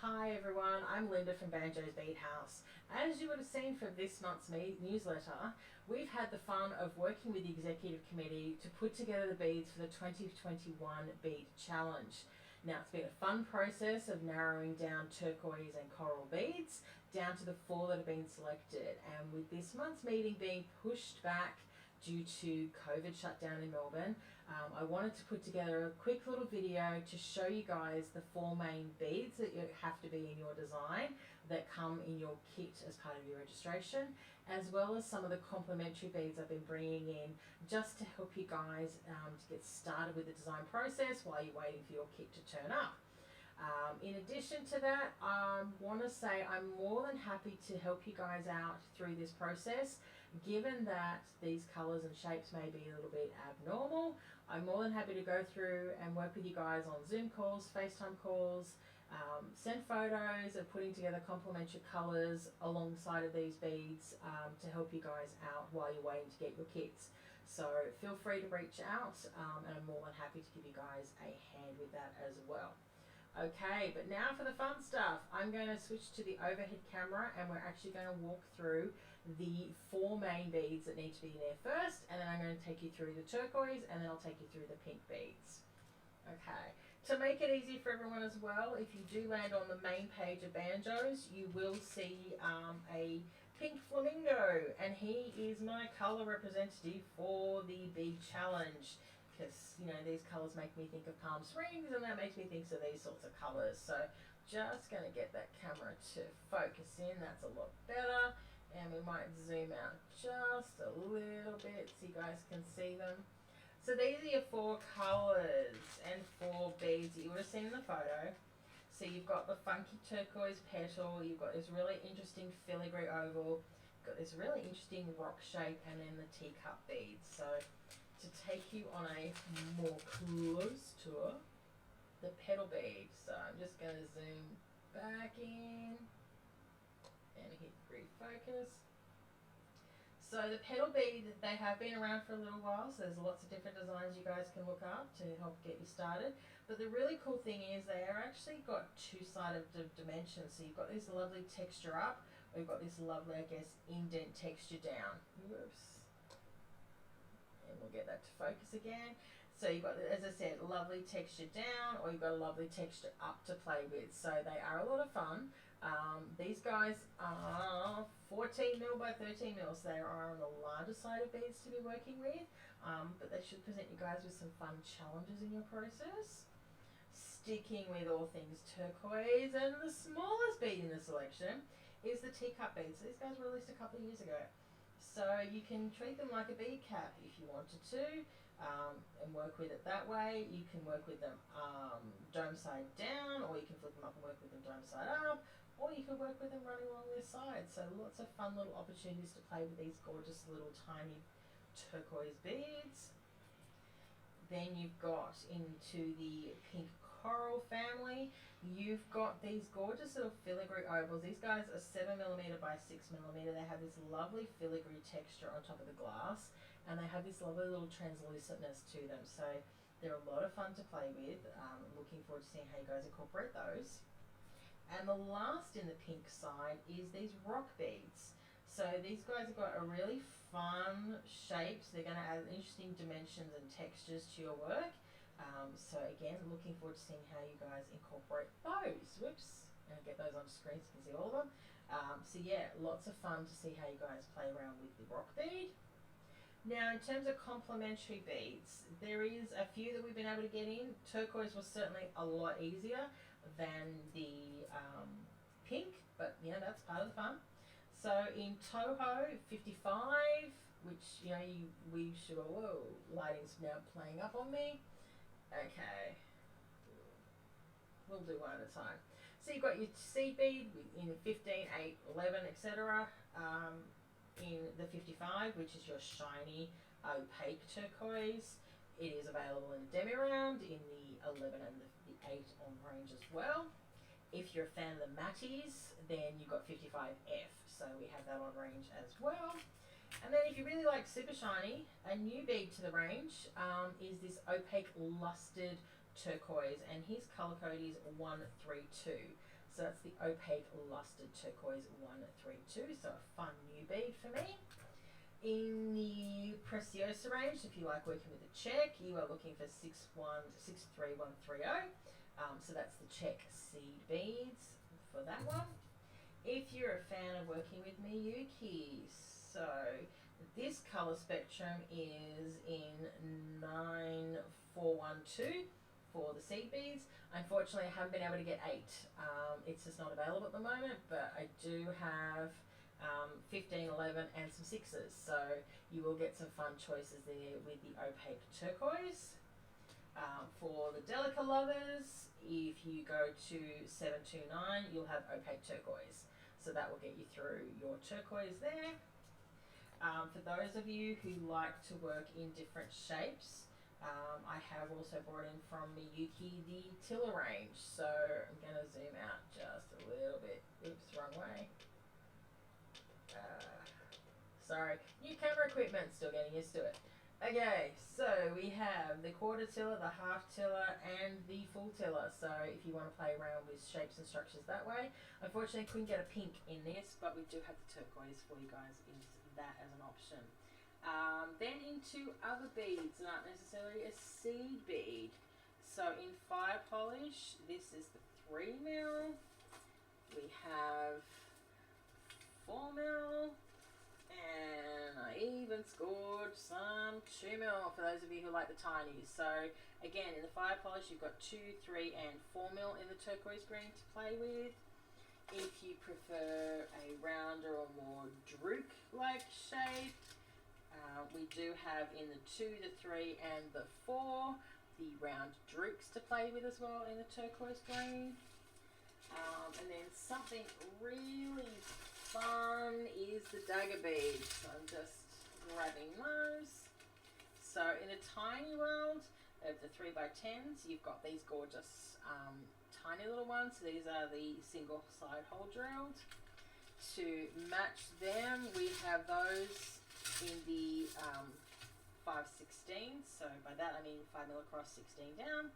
Hi everyone, I'm Linda from Banjos Bead House. As you would have seen from this month's newsletter, we've had the fun of working with the Executive Committee to put together the beads for the 2021 Bead Challenge. Now, it's been a fun process of narrowing down turquoise and coral beads down to the 4 that have been selected, and with this month's meeting being pushed back due to COVID shutdown in Melbourne, I wanted to put together a quick little video to show you guys the 4 main beads that you have to be in your design that come in your kit as part of your registration, as well as some of the complementary beads I've been bringing in just to help you guys to get started with the design process while you're waiting for your kit to turn up. In addition to that, I want to say I'm more than happy to help you guys out through this process. Given that these colours and shapes may be a little bit abnormal, I'm more than happy to go through and work with you guys on Zoom calls, FaceTime calls, send photos of putting together complementary colours alongside of these beads to help you guys out while you're waiting to get your kits. So feel free to reach out and I'm more than happy to give you guys a hand with that as well. Okay, but now for the fun stuff. I'm going to switch to the overhead camera and we're actually going to walk through the 4 main beads that need to be there first, and then I'm going to take you through the turquoise and then I'll take you through the pink beads. Okay, to make it easy for everyone as well, if you do land on the main page of Banjos, you will see a pink flamingo, and he is my colour representative for the Bead Challenge. Because, you know, these colours make me think of Palm Springs and that makes me think of these sorts of colours. So just going to get that camera to focus in. That's a lot better. And we might zoom out just a little bit so you guys can see them. So these are your 4 colours and 4 beads that you would have seen in the photo. So you've got the funky turquoise petal, you've got this really interesting filigree oval, you've got this really interesting rock shape, and then the teacup beads. So to take you on a more close tour, the petal bead. So I'm just going to zoom back in and hit refocus. So the petal bead, they have been around for a little while, so there's lots of different designs you guys can look up to help get you started. But the really cool thing is they are actually got 2-sided dimensions. So you've got this lovely texture up, or you've got this lovely, I guess, indent texture down. Whoops. And we'll get that to focus again. So you've got, as I said, lovely texture down, or you've got a lovely texture up to play with. So they are a lot of fun. These guys are 14 mil by 13 mil, so they are on the larger side of beads to be working with, but they should present you guys with some fun challenges in your process. Sticking with all things turquoise, and the smallest bead in the selection is the teacup bead. So these guys were released a couple of years ago. So you can treat them like a bead cap if you wanted to, and work with it that way. You can work with them dome side down, or you can flip them up and work with them dome side up, or you could work with them running along their sides. So lots of fun little opportunities to play with these gorgeous little tiny turquoise beads. Then you've got into the pink coral family. You've got these gorgeous little filigree ovals. These guys are 7mm by 6mm. They have this lovely filigree texture on top of the glass, and they have this lovely little translucentness to them. So they're a lot of fun to play with. I'm looking forward to seeing how you guys incorporate those. And the last in the pink side is these rock beads. So these guys have got a really fun shapes. They're going to add interesting dimensions and textures to your work. So again, looking forward to seeing how you guys incorporate those. Whoops, and get those on screen so you can see all of them. So yeah, lots of fun to see how you guys play around with the rock bead. Now, in terms of complementary beads, there is a few that we've been able to get in. Turquoise was certainly a lot easier than the pink, but you know, that's part of the fun. So in Toho 55, which, you know, we should, whoa, lighting's now playing up on me. Okay, we'll do one at a time. So you've got your seed bead in 15, 8, 11, etc. In the 55, which is your shiny opaque turquoise. It is available in the demi-round, in the 11 and the 8 on range as well. If you're a fan of the matties, then you've got 55F, so we have that on range as well. And then if you really like super shiny, a new bead to the range is this opaque lustered turquoise, and his colour code is 132. So that's the opaque lustered turquoise 132. So a fun new bead for me. In the Preciosa range, if you like working with a check, you are looking for 63130. So that's the check seed beads for that one. If you're a fan of working with Miyuki, so this color spectrum is in 9412 for the seed beads. Unfortunately, I haven't been able to get 8. It's just not available at the moment, but I do have 15, 11 and some 6s, so you will get some fun choices there with the opaque turquoise. For the Delica lovers, if you go to 729, you'll have opaque turquoise, so that will get you through your turquoise there. For those of you who like to work in different shapes, I have also brought in from Miyuki the Tiller range, so I'm going to zoom out just a little bit. Oops, wrong way. Sorry, new camera equipment, still getting used to it. Okay, so we have the quarter tiller, the half tiller, and the full tiller. So if you want to play around with shapes and structures that way. Unfortunately, couldn't get a pink in this, but we do have the turquoise for you guys in that as an option. Then into other beads, not necessarily a seed bead. So in fire polish, this is the 3mm. We have 4mm. And I even scored some 2mm for those of you who like the tinies. So again, in the fire polish, you've got 2, 3 and 4mm in the turquoise green to play with. If you prefer a rounder or more droop-like shape, we do have in the 2, the 3 and the 4 the round droops to play with as well in the turquoise green. And then something really fun is the dagger beads. So I'm just grabbing those. So in a tiny world of the 3x10s, you've got these gorgeous tiny little ones. So these are the single side hole drilled. To match them, we have those in the 5/16. So by that I mean 5mm across, 16 down.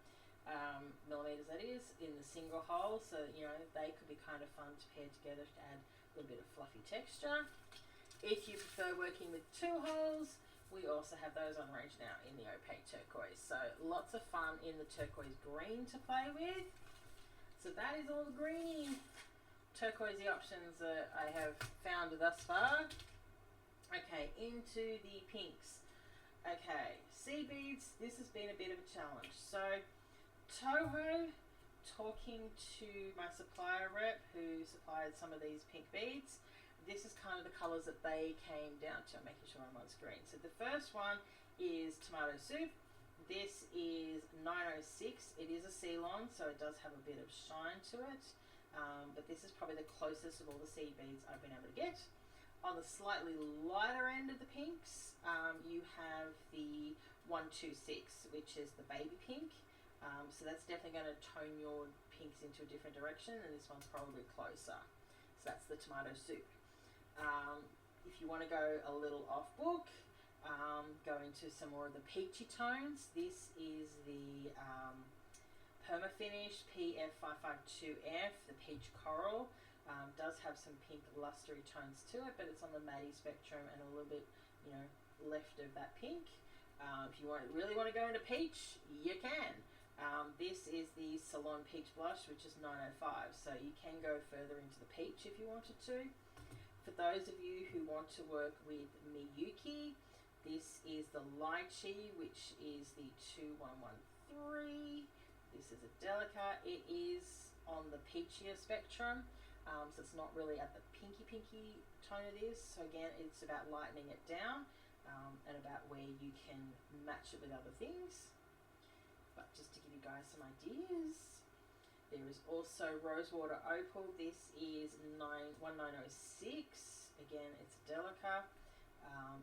Millimeters that is, in the single hole, so you know they could be kind of fun to pair together to add a little bit of fluffy texture. If you prefer working with 2 holes, we also have those on range now in the opaque turquoise, so lots of fun in the turquoise green to play with. So that is all the greeny turquoisey options that I have found thus far. Okay, into the pinks. Okay, sea beads, this has been a bit of a challenge. So Toho, talking to my supplier rep who supplied some of these pink beads, this is kind of the colours that they came down to. I'm making sure I'm on screen. So the first one is tomato soup. This is 906. It is a Ceylon, so it does have a bit of shine to it. But this is probably the closest of all the seed beads I've been able to get. On the slightly lighter end of the pinks, you have the 126, which is the baby pink. So that's definitely going to tone your pinks into a different direction, and this one's probably closer. So that's the tomato soup. If you want to go a little off book, go into some more of the peachy tones. This is the Perma Finish PF552F, the peach coral. Does have some pink lustery tones to it, but it's on the matte spectrum and a little bit, you know, left of that pink. If you really want to go into peach, you can. This is the Salon Peach Blush, which is 905, so you can go further into the peach if you wanted to. For those of you who want to work with Miyuki, this is the Lychee, which is the 2113. This is a Delica. It is on the peachier spectrum, so it's not really at the pinky tone it is. So again, it's about lightening it down and about where you can match it with other things. But just to give you guys some ideas, there is also Rosewater Opal. This is 1906. Again, it's a Delica.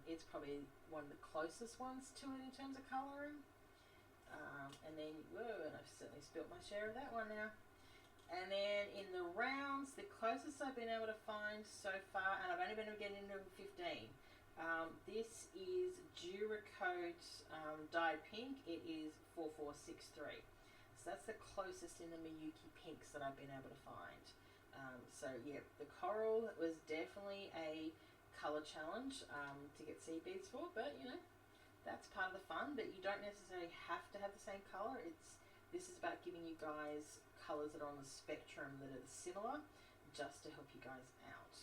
It's probably one of the closest ones to it in terms of colouring. And then, whoa, and I've certainly spilt my share of that one now. And then in the rounds, the closest I've been able to find so far, and I've only been able to get into 15. This is Duracoat dyed pink. It is 4463. So That's the closest in the Miyuki pinks that I've been able to find. So yeah, the coral was definitely a colour challenge to get seed beads for, but you know, that's part of the fun. But you don't necessarily have to have the same colour. This is about giving you guys colours that are on the spectrum that are similar, just to help you guys out.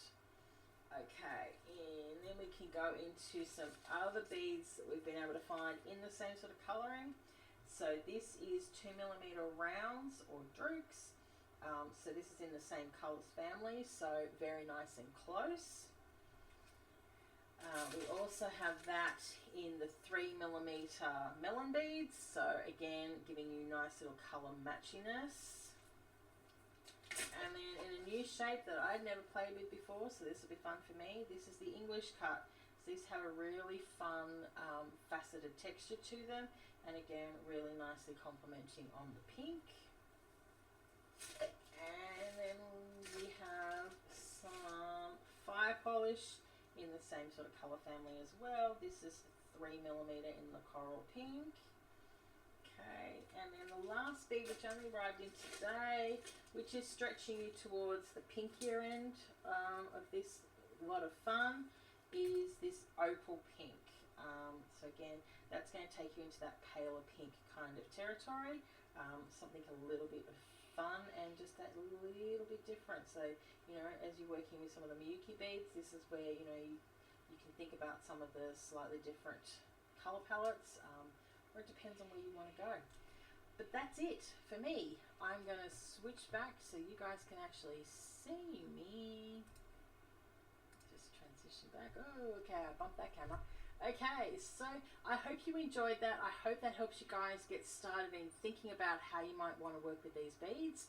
Okay, and then we can go into some other beads that we've been able to find in the same sort of colouring. So this is 2mm rounds or drukes. So this is in the same colours family, so very nice and close. We also have that in the 3mm melon beads, so again giving you nice little colour matchiness. And then in a new shape that I'd never played with before, so this will be fun for me, this is the English cut. So these have a really fun faceted texture to them, and again really nicely complementing on the pink. And then we have some fire polish in the same sort of colour family as well. This is 3mm in the coral pink. Okay, and then the last bead, which only arrived in today, which is stretching you towards the pinkier end of this lot of fun, is this opal pink. So again, that's going to take you into that paler pink kind of territory, something a little bit of fun and just that little bit different. So, you know, as you're working with some of the Miyuki beads, this is where, you know, you can think about some of the slightly different colour palettes, or it depends on where you want to go. But that's it for me. I'm going to switch back so you guys can actually see me. Just transition back. Oh, okay, I bumped that camera. Okay, so I hope you enjoyed that. I hope that helps you guys get started in thinking about how you might want to work with these beads.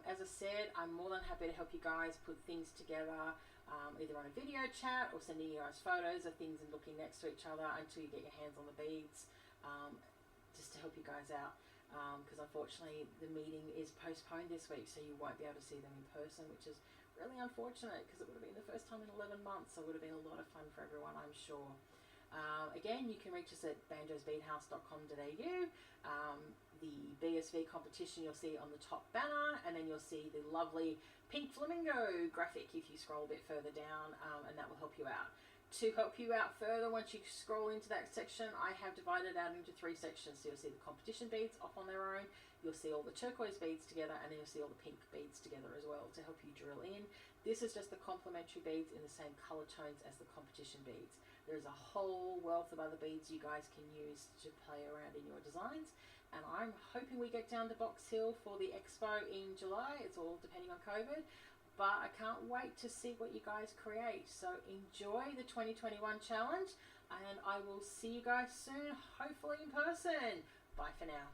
As I said, I'm more than happy to help you guys put things together, either on a video chat or sending you guys photos of things and looking next to each other until you get your hands on the beads, just to help you guys out. Because unfortunately the meeting is postponed this week, so you won't be able to see them in person, which is really unfortunate because it would have been the first time in 11 months, so it would have been a lot of fun for everyone, I'm sure. Again, you can reach us at banjosbeadhouse.com.au. The BSV competition you'll see on the top banner, and then you'll see the lovely pink flamingo graphic if you scroll a bit further down, and that will help you out. To help you out further, once you scroll into that section, I have divided it out into 3 sections. So you'll see the competition beads off on their own, you'll see all the turquoise beads together, and then you'll see all the pink beads together as well to help you drill in. This is just the complementary beads in the same colour tones as the competition beads. There's a whole wealth of other beads you guys can use to play around in your designs, and I'm hoping we get down to Box Hill for the expo in July. It's all depending on COVID, but I can't wait to see what you guys create. So enjoy the 2021 challenge, and I will see you guys soon, hopefully in person. Bye for now.